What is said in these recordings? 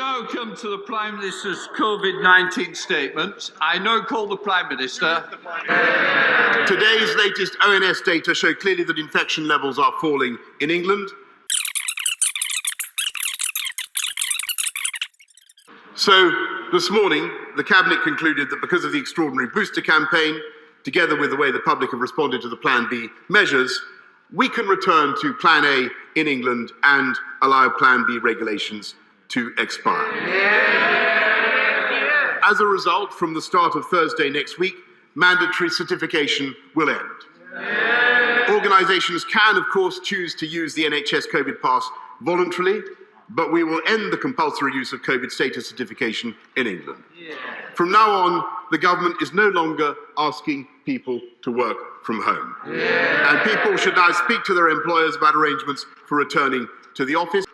now come to the Prime Minister's COVID-19 statement. I now call the Prime Minister. Today's latest ONS data show clearly that infection levels are falling in England. So, this morning, the Cabinet concluded that because of the extraordinary booster campaign, together with the way the public have responded to the Plan B measures, we can return to Plan A in England and allow Plan B regulations to expire. As a result, from the start of Thursday next week, mandatory certification will end. Organisations can, of course, choose to use the NHS COVID pass voluntarily, but we will end the compulsory use of COVID status certification in England. From now on, the government is no longer asking people to work from home. And people should now speak to their employers about arrangements for returning to the office,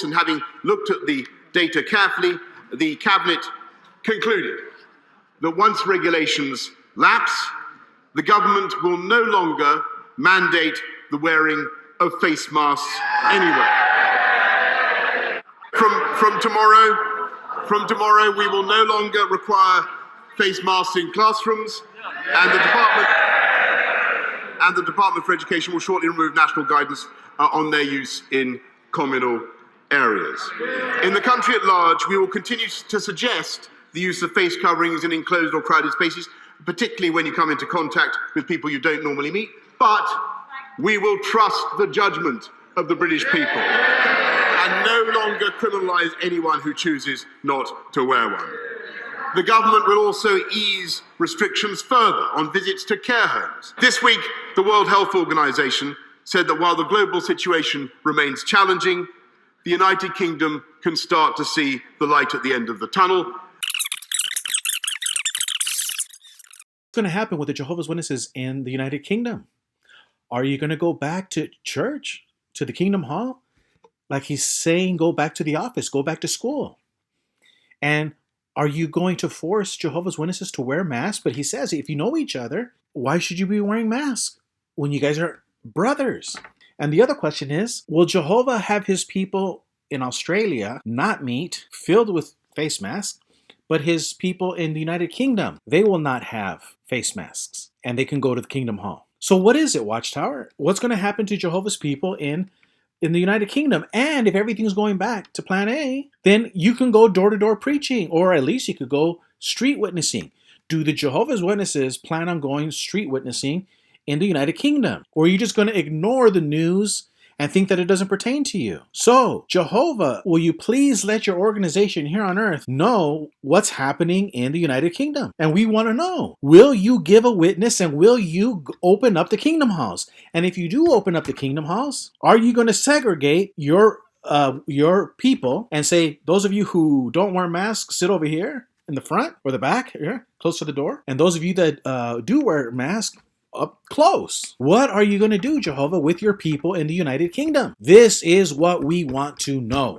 and having looked at the data carefully, the Cabinet concluded that once regulations lapse, the government will no longer mandate the wearing of face masks anywhere. From tomorrow, we will no longer require face masks in classrooms, and the Department for Education will shortly remove national guidance on their use in communal areas. In the country at large, we will continue to suggest the use of face coverings in enclosed or crowded spaces, particularly when you come into contact with people you don't normally meet, but we will trust the judgment of the British people and no longer criminalise anyone who chooses not to wear one. The government will also ease restrictions further on visits to care homes. This week, the World Health Organization said that while the global situation remains challenging, the United Kingdom can start to see the light at the end of the tunnel. What's going to happen with the Jehovah's Witnesses in the United Kingdom? Are you going to go back to church, to the Kingdom Hall? Like he's saying, go back to the office, go back to school. And are you going to force Jehovah's Witnesses to wear masks? But he says, if you know each other, why should you be wearing masks when you guys are brothers? And the other question is, will Jehovah have his people in Australia not meet, filled with face masks, but his people in the United Kingdom, they will not have face masks and they can go to the Kingdom Hall? So what is it, Watchtower? What's going to happen to Jehovah's people in the United Kingdom? And if everything's going back to Plan A, then you can go door-to-door preaching, or at least you could go street witnessing. Do the Jehovah's Witnesses plan on going street witnessing in the United Kingdom? Or are you just going to ignore the news and think that it doesn't pertain to you? So, Jehovah, will you please let your organization here on earth know what's happening in the United Kingdom? And we want to know, will you give a witness and will you open up the Kingdom Halls? And if you do open up the Kingdom Halls, are you going to segregate your people and say, those of you who don't wear masks, sit over here in the front or the back, here, close to the door? And those of you that do wear masks, up close. What are you going to do, Jehovah, with your people in the United Kingdom? This is what we want to know.